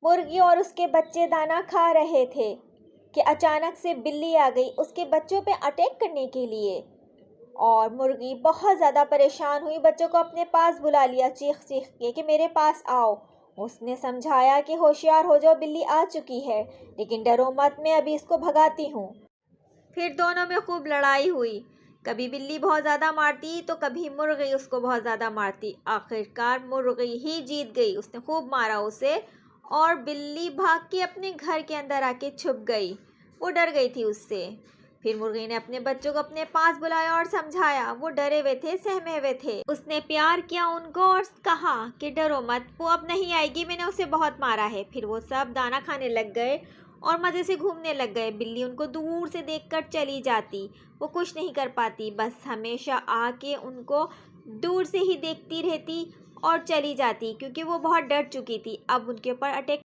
مرغی اور اس کے بچے دانا کھا رہے تھے کہ اچانک سے بلی آ گئی اس کے بچوں پہ اٹیک کرنے کے لیے، اور مرغی بہت زیادہ پریشان ہوئی، بچوں کو اپنے پاس بلا لیا چیخ چیخ کے کہ میرے پاس آؤ۔ اس نے سمجھایا کہ ہوشیار ہو جاؤ، بلی آ چکی ہے، لیکن ڈرو مت، میں ابھی اس کو بھگاتی ہوں۔ پھر دونوں میں خوب لڑائی ہوئی، کبھی بلی بہت زیادہ مارتی تو کبھی مرغی اس کو بہت زیادہ مارتی۔ آخرکار مرغی ہی جیت گئی، اس نے خوب مارا اسے، اور بلی بھاگ کے اپنے گھر کے اندر آ کے چھپ گئی، وہ ڈر گئی تھی اس سے۔ پھر مرغی نے اپنے بچوں کو اپنے پاس بلایا اور سمجھایا، وہ ڈرے ہوئے تھے، سہمے ہوئے تھے۔ اس نے پیار کیا ان کو اور کہا کہ ڈرو مت، وہ اب نہیں آئے گی، میں نے اسے بہت مارا ہے۔ پھر وہ سب دانا کھانے لگ گئے اور مزے سے گھومنے لگ گئے۔ بلی ان کو دور سے دیکھ کر چلی جاتی، وہ کچھ نہیں کر پاتی، بس ہمیشہ آ کے ان کو دور سے ہی دیکھتی رہتی اور چلی جاتی، کیونکہ وہ بہت ڈر چکی تھی، اب ان کے اوپر اٹیک